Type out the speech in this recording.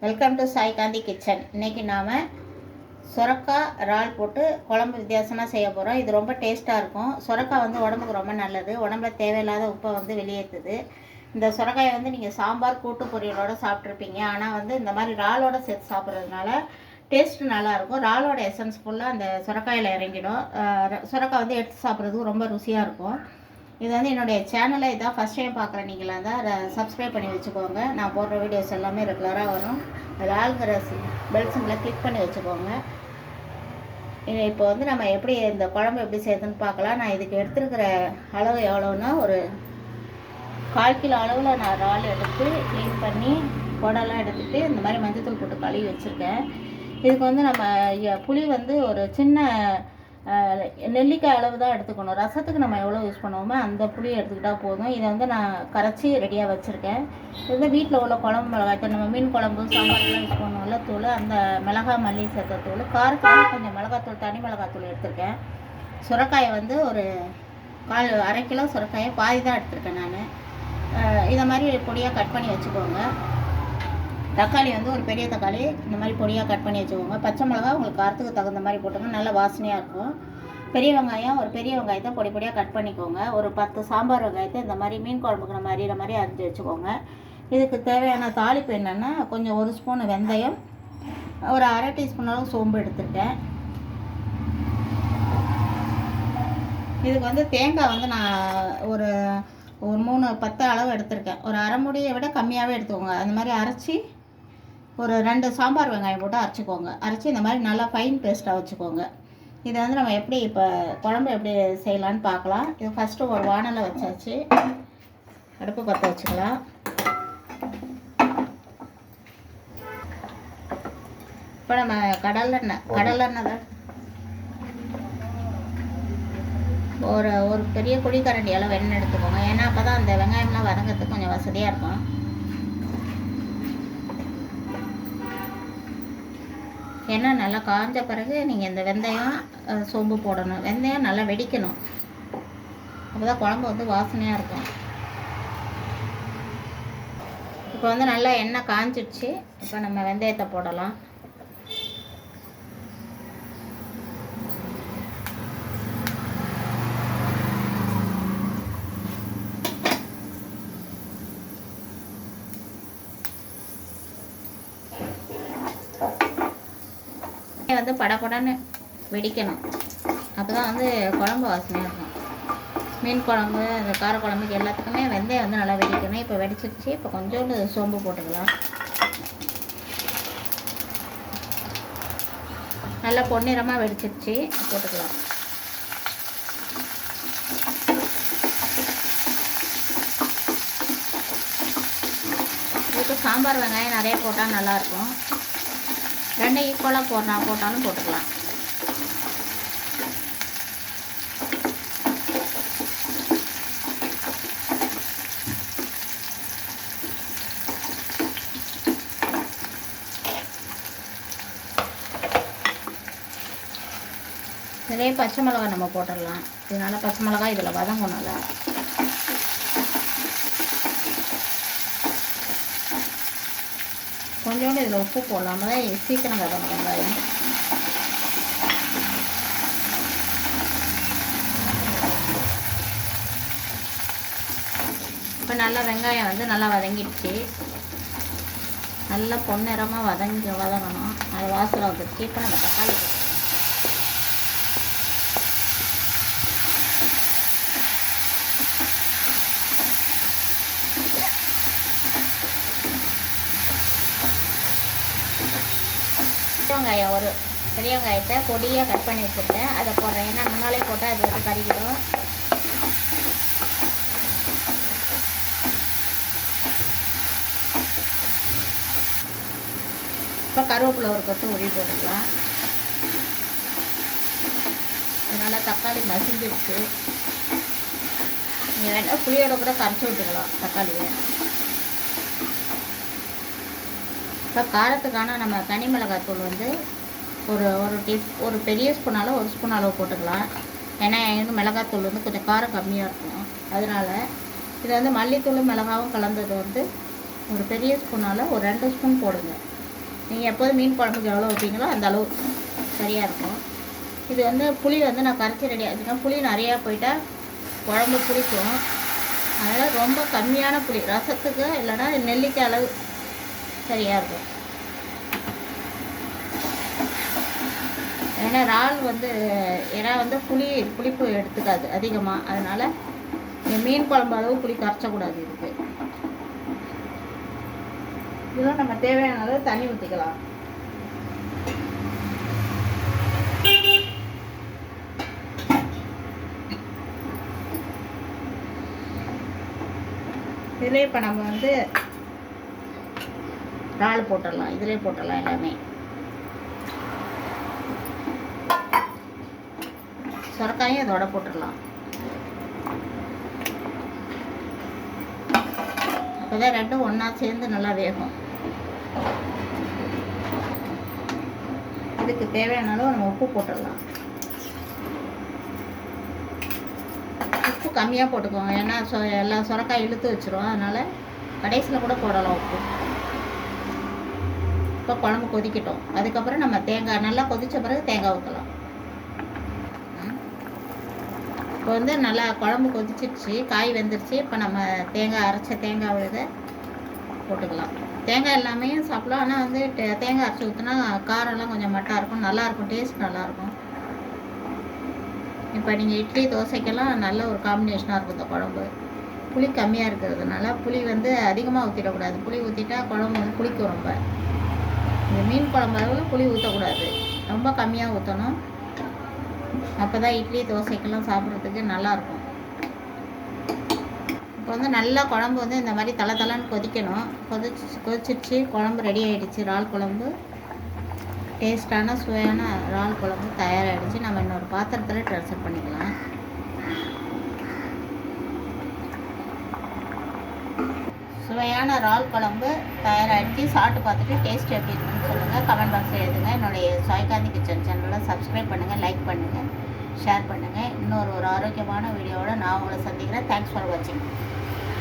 Welcome to Sai Gandhi kitchen. இன்றைக்கி நாம் சுரக்காய் இறால் போட்டு குழம்பு வித்தியாசமாக செய்ய போகிறோம். இது ரொம்ப டேஸ்ட்டாக இருக்கும். சுரக்காய் வந்து உடம்புக்கு ரொம்ப நல்லது. உடம்புல தேவையில்லாத உப்பை வந்து வெளியேற்றுது. இந்த சுரக்காயை வந்து நீங்கள் சாம்பார் கூட்டு பொரியலோடு சாப்பிட்ருப்பீங்க. ஆனால் வந்து இந்த மாதிரி இறாலோட சேர்த்து சாப்பிட்றதுனால டேஸ்ட்டு நல்லாயிருக்கும். இறாலோட எசன்ஸ் ஃபுல்லாக அந்த சுரக்காயில் இறங்கிடும். சுரக்காய் வந்து எடுத்து சாப்பிட்றதுக்கு ரொம்ப ருசியாக இருக்கும். இது வந்து என்னுடைய சேனலை இதான் ஃபஸ்ட் டைம் பார்க்குற நீங்களாக தான் சப்ஸ்கிரைப் பண்ணி வச்சுக்கோங்க. நான் போடுற வீடியோஸ் எல்லாமே ரெகுலராக வரும். ஆளுங்கிற பெல் சிம்பிளை கிளிக் பண்ணி வச்சுக்கோங்க. இப்போ வந்து நம்ம எப்படி இந்த குழம்பு எப்படி செய்யுதுன்னு பார்க்கலாம். நான் இதுக்கு எடுத்துருக்கிற அளவு எவ்வளோன்னா ஒரு 1/4 கிலோ அளவில் நான் இறால் எடுத்து க்ளீன் பண்ணி குடலாம் எடுத்துகிட்டு இந்த மாதிரி மஞ்சத்தூள் போட்டு கழுவி வச்சுருக்கேன். இதுக்கு வந்து நம்ம புளி வந்து ஒரு சின்ன நெல்லிக்காய் அளவு தான் எடுத்துக்கணும். ரசத்துக்கு நம்ம எவ்வளோ யூஸ் பண்ணுவோமோ அந்த புளியை எடுத்துக்கிட்டால் போதும். இதை வந்து நான் கரைச்சி ரெடியாக வச்சுருக்கேன். இது வந்து வீட்டில் உள்ள குழம்பு மிளகாய், நம்ம மீன் குழம்பு சாம்பார்லாம் யூஸ் பண்ணுவோம்ல தூள், அந்த மிளகாய் மல்லி சேர்த்த தூள், காரத்துக்கு கொஞ்சம் மிளகாத்தூள், தனி மிளகாத்தூள் எடுத்திருக்கேன். சுரக்காயை வந்து ஒரு 1/2 கிலோ சுரக்காயை பாதி தான் எடுத்திருக்கேன் நான். இதை மாதிரி பொடியாக கட் பண்ணி வச்சுக்கோங்க. தக்காளி வந்து ஒரு பெரிய தக்காளி இந்த மாதிரி பொடியாக கட் பண்ணி வச்சுக்கோங்க. பச்சை மிளகா உங்களுக்கு காரத்துக்கு தகுந்த மாதிரி போட்டுங்க, நல்ல வாசனையாக இருக்கும். பெரிய வெங்காயம் ஒரு பெரிய வெங்காயத்தை பொடி பொடியாக கட் பண்ணிக்கோங்க. ஒரு 10 சாம்பார் வெங்காயத்தை இந்த மாதிரி மீன் குழம்புக்கு நம்ம அறிகிற மாதிரி அரிஞ்சு வச்சுக்கோங்க. இதுக்கு தேவையான தாளிப்பு என்னென்னா கொஞ்சம் 1 ஸ்பூன் வெந்தயம், ஒரு 1/2 டீஸ்பூன் அளவு சோம்பு எடுத்துருக்கேன். இதுக்கு வந்து தேங்காய் வந்து நான் ஒரு 3-10 அளவு எடுத்திருக்கேன். ஒரு அரை மூடியை விட கம்மியாகவே எடுத்துக்கோங்க. அந்த மாதிரி அரைச்சி ஒரு 2 சாம்பார் வெங்காயம் போட்டு அரைச்சிக்கோங்க. அரைச்சி இந்த மாதிரி நல்லா ஃபைன் பேஸ்ட்டாக வச்சுக்கோங்க. இதை வந்து நம்ம எப்படி இப்போ குழம்பு எப்படி செய்யலான்னு பார்க்கலாம். இது ஃபஸ்ட்டு ஒரு வானலை வச்சாச்சு, அடுப்பு பற்ற வச்சுக்கலாம். இப்போ நம்ம கடலெண்ணெய் தான் ஒரு பெரிய குழிக்கரண்டி அளவு எண்ணெய் எடுத்துக்கோங்க. ஏன்னா அப்போ தான் அந்த வெங்காயம்லாம் வதங்கிறதுக்கு கொஞ்சம் வசதியாக இருக்கும். எண்ணெய் நல்லா காஞ்ச பிறகு நீங்கள் இந்த வெந்தயம் சோம்பு போடணும். வெந்தயம் நல்லா வெடிக்கணும், அப்போ தான் குழம்பு வந்து வாசனையாக இருக்கும். இப்போ வந்து நல்லா எண்ணெய் காஞ்சிடுச்சு. இப்போ நம்ம வெந்தயத்தை போடலாம். வந்து படப்படன்னு வெடிக்கணும், அப்போ தான் வந்து குழம்பு வாசனையாக இருக்கும். மீன் குழம்பு, இந்த காரக்குழம்புக்கு எல்லாத்துக்குமே வெந்தயம் வந்து நல்லா வெடிக்கணும். இப்போ வெடிச்சிருச்சு. இப்போ கொஞ்சோண்டு சோம்பு போட்டுக்கலாம். நல்லா பொன்னிறமாக வெடிச்சிருச்சு, போட்டுக்கலாம். இதுக்கு சாம்பார் வெங்காயம் நிறைய போட்டால் நல்லாயிருக்கும். 2 ஈக்குவலாக போட்டாலும் போட்டுக்கலாம். நிறைய பச்சை மிளகாய் நம்ம போட்டுடலாம். இதனால பச்சை மிளகாய் இதில் வதங்கும் நல்லா. கொஞ்சோண்டு இதில் உப்பு போடலாம், தான் சீக்கிரம் வதங்கும் வெங்காயம். இப்போ நல்லா வெங்காயம் வந்து நல்லா வதங்கிடுச்சு. நல்லா பொன்னிறமாக வதங்கணும். அது வாசனை வந்துடுச்சு. இப்போ நம்ம தக்காளி போட்டுக்கலாம். வெங்காயம் ஒரு பெரிய வெங்காயத்தை பொடியாக கட் பண்ணி வச்சுருக்கேன், அதை போடுறேன். ஏன்னா முன்னாலே போட்டால் அது வந்து கறிக்கிடும். இப்போ கருவேப்பிலை ஒரு கொத்து உருவி போட்டுக்கலாம். அதனால் தக்காளி மசிஞ்சிருச்சு. நீங்கள் வேணால் புளியோட கூட கரைச்சி விட்டுக்கலாம் தக்காளியை. இப்போ காரத்துக்கான நம்ம தனி மிளகாத்தூள் வந்து ஒரு பெரிய ஸ்பூனால் 1 ஸ்பூன் அளவு போட்டுக்கலாம். ஏன்னா எங்கள் மிளகாத்தூள் வந்து கொஞ்சம் காரம் கம்மியாக இருக்கும். அதனால் இது வந்து மல்லித்தூள் மிளகாவும் கலந்தது வந்து ஒரு பெரிய ஸ்பூனால் ஒரு 2 ஸ்பூன் போடுங்க. நீங்கள் எப்போதும் மீன் குழம்புக்கு எவ்வளோ ஊற்றிங்களோ அந்த அளவு சரியாக இருக்கும். இது வந்து புளி வந்து நான் கரைச்சி ரெடி ஆச்சுன்னா புளி நிறையா போயிட்டால் குழம்பு புளிக்கும். அதனால் ரொம்ப கம்மியான புளி ரசத்துக்கு இல்லைன்னா நெல்லிக்காய் அளவு சரியாக இருக்கும். ஏன்னா இறால் வந்து புளிப்பு எடுத்துக்காது அதிகமாக. அதனால் மீன் குழம்பு அளவு புளி கரைச்சக்கூடாது. இதெல்லாம் நம்ம தேவையான அளவு தண்ணி ஊற்றிக்கலாம். இதில் இப்போ நம்ம வந்து இறால் போட்டுடலாம். இதிலே போட்டுடலாம் எல்லாமே. சுரக்காயும் இதோட போட்டுடலாம். அப்போதான் ரெண்டும் ஒன்றா சேர்ந்து நல்லா வேகும். இதுக்கு தேவையான அளவு நம்ம உப்பு போட்டுடலாம். உப்பு கம்மியாக போட்டுக்கோங்க, ஏன்னா எல்லா சுரக்காய் இழுத்து வச்சிரும். அதனால் கடைசியில் கூட போடலாம் உப்பு. இப்போ குழம்பு கொதிக்கட்டும். அதுக்கப்புறம் நம்ம தேங்காய் நல்லா கொதித்த பிறகு தேங்காய் ஊற்றலாம். இப்போ வந்து நல்லா குழம்பு கொதிச்சிருச்சு, காய் வெந்துருச்சு. இப்போ நம்ம அரைச்ச தேங்காய் இதை போட்டுக்கலாம். தேங்காய் எல்லாமே சாப்பிடலாம். ஆனால் வந்து தேங்காய் அரைச்சி ஊற்றினா காரம்லாம் கொஞ்சம் மட்டாக இருக்கும், நல்லாயிருக்கும், டேஸ்ட் நல்லாயிருக்கும். இப்போ நீங்கள் இட்லி தோசைக்கெல்லாம் நல்ல ஒரு காம்பினேஷனாக இருக்கும் இந்த குழம்பு. புளி கம்மியாக இருக்கிறதுனால புளி வந்து அதிகமாக ஊற்றிடக்கூடாது. புளி ஊற்றிட்டா குழம்பு வந்து புளிக்கும் ரொம்ப. இந்த மீன் குழம்பு அளவில் புளி ஊற்றக்கூடாது, ரொம்ப கம்மியாக ஊற்றணும். அப்போ தான் இட்லி தோசைக்கெல்லாம் சாப்பிட்றதுக்கு நல்லாயிருக்கும். இப்போ வந்து நல்லா குழம்பு வந்து இந்த மாதிரி தளன்னு கொதிக்கணும். கொதிச்சிருச்சு, குழம்பு ரெடி ஆகிடுச்சு. இறால் குழம்பு டேஸ்டான சுவையான இறால் குழம்பு தயாராகிடுச்சு. நம்ம இன்னொரு பாத்திரத்தில் ட்ரான்ஸ்ஃபர் பண்ணிக்கலாம். சுவையான இறால் குழம்பு தயாராகிடுச்சு. சாப்பிட்டு பார்த்துட்டு டேஸ்ட் எப்படி இருக்குன்னு சொல்லுங்கள், கமெண்ட் பாக்ஸில் எழுதுங்க. என்னுடைய சாய்காந்தி கிச்சன் சேனலை சப்ஸ்கிரைப் பண்ணுங்கள், லைக் பண்ணுங்கள், ஷேர் பண்ணுங்கள். இன்னொரு ஆரோக்கியமான வீடியோவோட நான் உங்களை சந்திக்கிறேன். தேங்க்ஸ் ஃபார் வாட்சிங்.